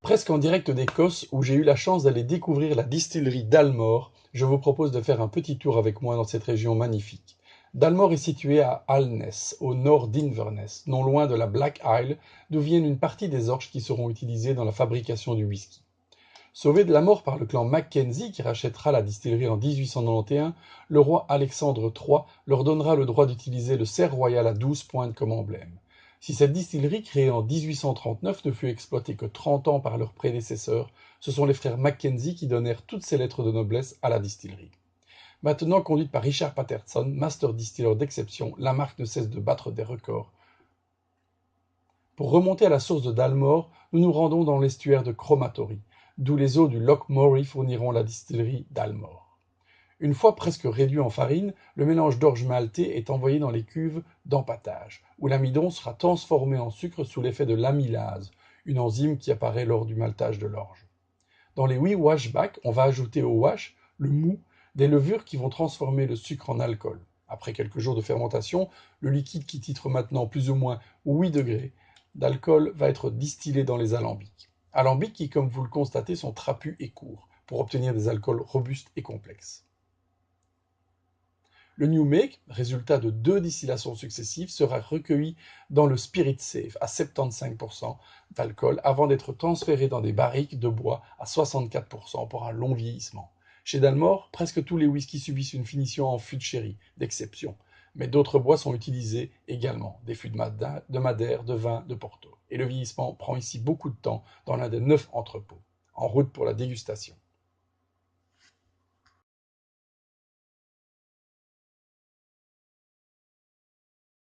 Presque en direct d'Écosse, où j'ai eu la chance d'aller découvrir la distillerie d'Almore, je vous propose de faire un petit tour avec moi dans cette région magnifique. Dalmore est situé à Alness, au nord d'Inverness, non loin de la Black Isle, d'où viennent une partie des orges qui seront utilisées dans la fabrication du whisky. Sauvé de la mort par le clan Mackenzie, qui rachètera la distillerie en 1891, le roi Alexandre III leur donnera le droit d'utiliser le cerf royal à 12 pointes comme emblème. Si cette distillerie, créée en 1839, ne fut exploitée que 30 ans par leurs prédécesseurs, ce sont les frères Mackenzie qui donnèrent toutes ces lettres de noblesse à la distillerie. Maintenant conduite par Richard Patterson, master distiller d'exception, la marque ne cesse de battre des records. Pour remonter à la source de Dalmore, nous nous rendons dans l'estuaire de Cromatory, d'où les eaux du Loch Moray fourniront la distillerie d'Almore. Une fois presque réduit en farine, le mélange d'orge malté est envoyé dans les cuves d'empâtage, où l'amidon sera transformé en sucre sous l'effet de l'amylase, une enzyme qui apparaît lors du maltage de l'orge. Dans les 8 washbacks, on va ajouter au wash, le mou, des levures qui vont transformer le sucre en alcool. Après quelques jours de fermentation, le liquide qui titre maintenant plus ou moins 8 degrés d'alcool va être distillé dans les alambics. Alambics qui, comme vous le constatez, sont trapus et courts, pour obtenir des alcools robustes et complexes. Le new make, résultat de 2 distillations successives, sera recueilli dans le spirit safe à 75% d'alcool avant d'être transféré dans des barriques de bois à 64% pour un long vieillissement. Chez Dalmore, presque tous les whiskies subissent une finition en fût de sherry, d'exception, mais d'autres bois sont utilisés également, des fûts de madère, de vin, de porto. Et le vieillissement prend ici beaucoup de temps dans l'un des 9 entrepôts. En route pour la dégustation.